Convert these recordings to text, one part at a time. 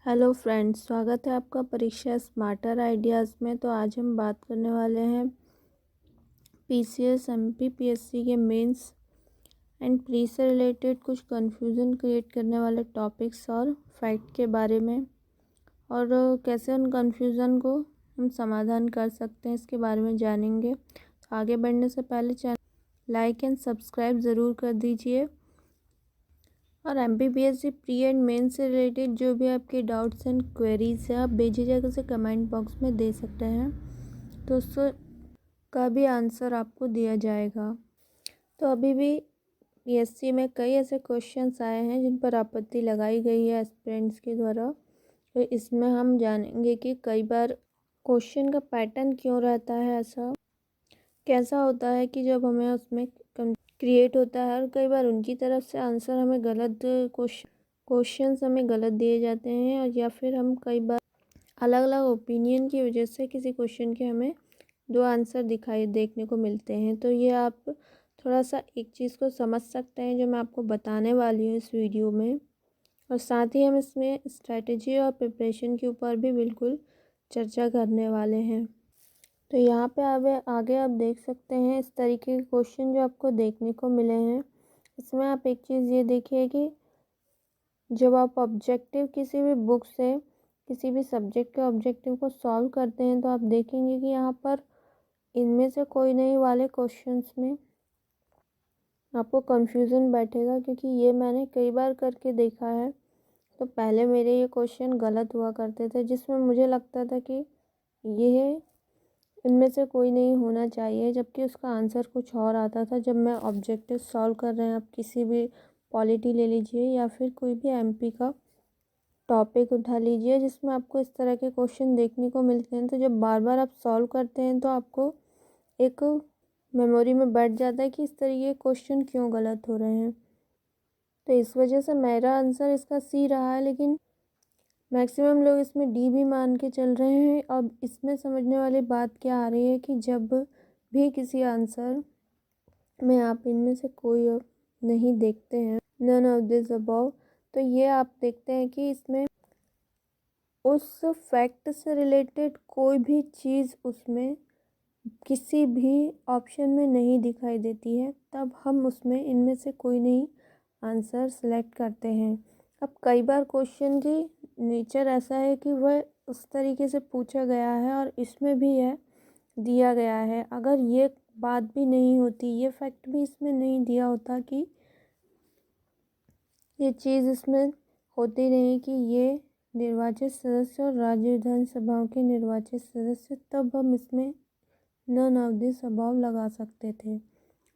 Hello friends, स्वागत है आपका परीक्षा स्मार्टर आइडियाज़ में। तो आज हम बात करने वाले हैं पीसीएस एमपी पीएससी के मेंस एंड प्री से रिलेटेड कुछ कंफ्यूजन क्रिएट करने वाले टॉपिक्स और फैक्ट के बारे में, और कैसे उन कंफ्यूजन को हम समाधान कर सकते हैं इसके बारे में जानेंगे। तो आगे बढ़ने से पहले चैनल लाइक एंड सब्सक्राइब ज़रूर कर दीजिए। और एमपीपीएससी प्री एंड मेन से रिलेटेड जो भी आपके डाउट्स एंड क्वेरीज है, आप बेझिझक उसे कमेंट बॉक्स में दे सकते हैं, तो उसका भी आंसर आपको दिया जाएगा। तो अभी भी पीएससी में कई ऐसे क्वेश्चंस आए हैं जिन पर आपत्ति लगाई गई है एस्पिरेंट्स के द्वारा। तो इसमें हम जानेंगे कि कई बार क्वेश्चन का पैटर्न क्यों रहता है, ऐसा कैसा होता है कि जब हमें उसमें क्रिएट होता है, और कई बार उनकी तरफ से आंसर हमें गलत क्वेश्चंस हमें गलत दिए जाते हैं, और या फिर हम कई बार अलग अलग ओपिनियन की वजह से किसी क्वेश्चन के हमें दो आंसर देखने को मिलते हैं। तो ये आप थोड़ा सा एक चीज़ को समझ सकते हैं जो मैं आपको बताने वाली हूँ इस वीडियो में, और साथ ही हम इसमें स्ट्रैटेजी और प्रिपरेशन के ऊपर भी बिल्कुल चर्चा करने वाले हैं। तो यहाँ पे आगे आप देख सकते हैं इस तरीके के क्वेश्चन जो आपको देखने को मिले हैं। इसमें आप एक चीज़ ये देखिए कि जब आप ऑब्जेक्टिव किसी भी बुक से किसी भी सब्जेक्ट के ऑब्जेक्टिव को सॉल्व करते हैं, तो आप देखेंगे कि यहाँ पर इनमें से कोई नहीं वाले क्वेश्चंस में आपको कंफ्यूजन बैठेगा, क्योंकि ये मैंने कई बार करके देखा है। तो पहले मेरे ये क्वेश्चन गलत हुआ करते थे, जिसमें मुझे लगता था कि ये इनमें से कोई नहीं होना चाहिए, जबकि उसका आंसर कुछ और आता था। जब मैं ऑब्जेक्टिव सॉल्व कर रहे हैं, आप किसी भी पॉलिटी ले लीजिए या फिर कोई भी एमपी का टॉपिक उठा लीजिए जिसमें आपको इस तरह के क्वेश्चन देखने को मिलते हैं, तो जब बार बार आप सॉल्व करते हैं तो आपको एक मेमोरी में बैठ जाता है कि इस तरीके के क्वेश्चन क्यों गलत हो रहे हैं। तो इस वजह से मेरा आंसर इसका सी रहा है, लेकिन मैक्सिमम लोग इसमें डी भी मान के चल रहे हैं। अब इसमें समझने वाली बात क्या आ रही है कि जब भी किसी आंसर में आप इनमें से कोई नहीं देखते हैं, नन ऑफ दिस अबव, तो ये आप देखते हैं कि इसमें उस फैक्ट से रिलेटेड कोई भी चीज़ उसमें किसी भी ऑप्शन में नहीं दिखाई देती है, तब हम उसमें इनमें से कोई नहीं आंसर सेलेक्ट करते हैं। अब कई बार क्वेश्चन की नेचर ऐसा है कि वह उस तरीके से पूछा गया है और इसमें भी है दिया गया है। अगर ये बात भी नहीं होती, ये फैक्ट भी इसमें नहीं दिया होता कि ये चीज़ इसमें होती नहीं कि ये निर्वाचित सदस्य और राज्य विधानसभाओं के निर्वाचित सदस्य, तब हम इसमें नन ऑफ दिस अबव लगा सकते थे।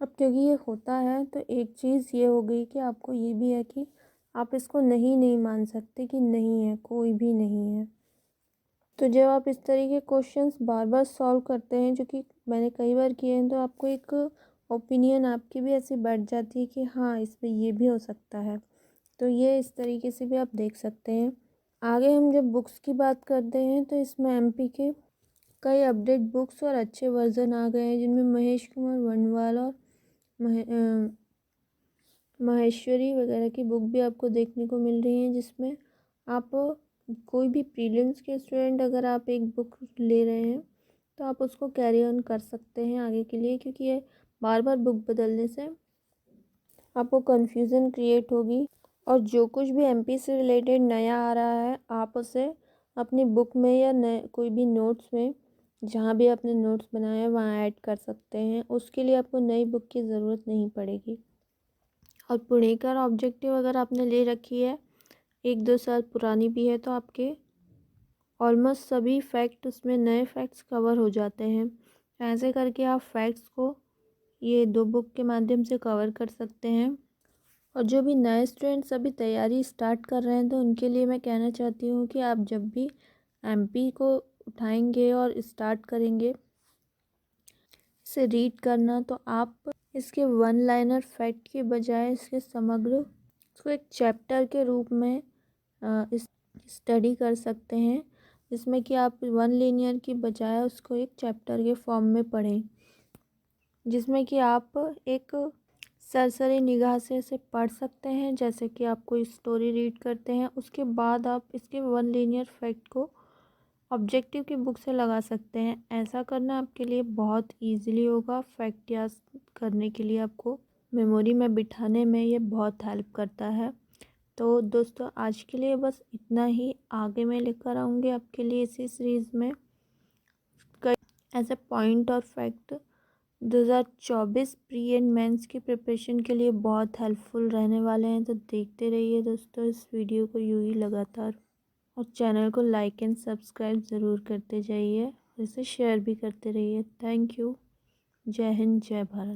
अब क्योंकि ये होता है, तो एक चीज़ ये हो गई कि आपको ये भी है कि आप इसको नहीं मान सकते कि नहीं है, कोई भी नहीं है। तो जब आप इस तरीके क्वेश्चंस बार बार सॉल्व करते हैं, जो कि मैंने कई बार किए हैं, तो आपको एक ओपिनियन आपकी भी ऐसी बैठ जाती है कि हाँ, इसमें ये भी हो सकता है। तो ये इस तरीके से भी आप देख सकते हैं। आगे हम जब बुक्स की बात करते हैं, तो इसमें एमपी के कई अपडेट बुक्स और अच्छे वर्जन आ गए हैं, जिनमें महेश कुमार वर्णवाल और माहेश्वरी वगैरह की बुक भी आपको देखने को मिल रही हैं, जिसमें आप कोई भी प्रीलिम्स के स्टूडेंट अगर आप एक बुक ले रहे हैं, तो आप उसको कैरी ऑन कर सकते हैं आगे के लिए, क्योंकि ये बार बार बुक बदलने से आपको कन्फ्यूज़न क्रिएट होगी। और जो कुछ भी एमपी से रिलेटेड नया आ रहा है, आप उसे अपनी बुक में या नए कोई भी नोट्स में, जहाँ भी आपने नोट्स बनाए हैं वहाँ ऐड कर सकते हैं। उसके लिए आपको नई बुक की ज़रूरत नहीं पड़ेगी। और पुणेकर ऑब्जेक्टिव अगर आपने ले रखी है, 1-2 साल पुरानी भी है, तो आपके ऑलमोस्ट सभी फैक्ट उसमें नए फैक्ट्स कवर हो जाते हैं। ऐसे करके आप फैक्ट्स को ये 2 बुक के माध्यम से कवर कर सकते हैं। और जो भी नए स्टूडेंट्स अभी तैयारी स्टार्ट कर रहे हैं, तो उनके लिए मैं कहना चाहती हूँ कि आप जब भी एमपी को उठाएंगे और स्टार्ट करेंगे इसे रीड करना, तो आप इसके वन लाइनर फैक्ट के बजाय इसके समग्र इसको एक चैप्टर के रूप में इस स्टडी कर सकते हैं, जिसमें कि आप वन लिनियर की बजाय उसको एक चैप्टर के फॉर्म में पढ़ें, जिसमें कि आप एक सरसरी निगाह से इसे पढ़ सकते हैं, जैसे कि आप कोई स्टोरी रीड करते हैं। उसके बाद आप इसके वन लीनियर फैक्ट को ऑब्जेक्टिव की बुक से लगा सकते हैं। ऐसा करना आपके लिए बहुत ईजिली होगा। फैक्ट याद करने के लिए आपको मेमोरी में बिठाने में ये बहुत हेल्प करता है। तो दोस्तों आज के लिए बस इतना ही। आगे मैं लेकर आऊँगी आपके लिए इसी सीरीज़ में कई ऐसे पॉइंट और फैक्ट 2024 प्री एंड मेंस की प्रिपरेशन के लिए बहुत हेल्पफुल रहने वाले हैं। तो देखते रहिए दोस्तों इस वीडियो को यूँ ही लगातार, और चैनल को लाइक एंड सब्सक्राइब ज़रूर करते जाइए, इसे शेयर भी करते रहिए। Thank you. जय हिंद, जय भारत।